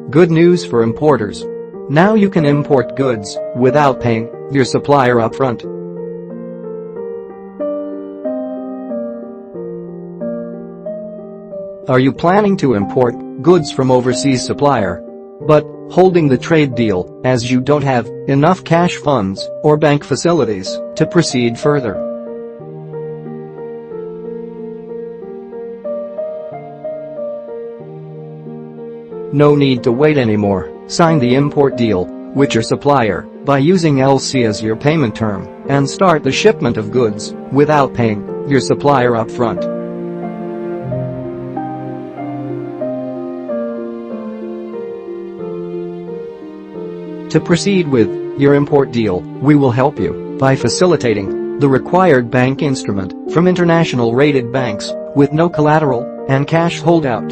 Good news for importers. Now you can import goods without paying your supplier upfront. Are you planning to import goods from overseas supplier, but holding the trade deal as you don't have enough cash funds or bank facilities to proceed further? No need to wait anymore. Sign the import deal with your supplier by using L.C as your payment term and start the shipment of goods without paying your supplier upfront. To proceed with your import deal, we will help you by facilitating the required bank instrument from international rated banks with no collateral and cash holdout.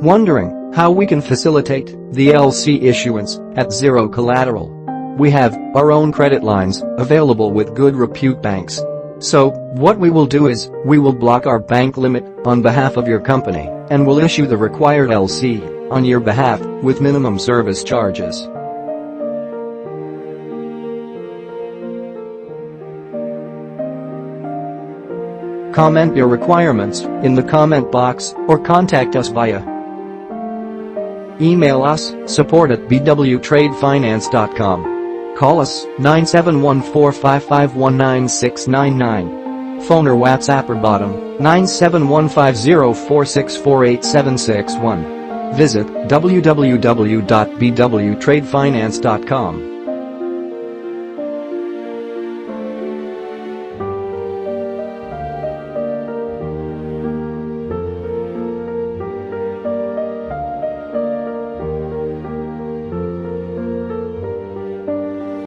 Wondering how we can facilitate the L.C issuance at zero collateral? We have our own credit lines available with good repute banks. So, what we will do is, we will block our bank limit on behalf of your company and will issue the required L.C on your behalf with minimum service charges. Comment your requirements in the comment box or contact us via email us, support@bwtradefinance.com. Call us, 971-455-19699. Phone or WhatsApp or bottom, 9715046487661. Visit www.bwtradefinance.com.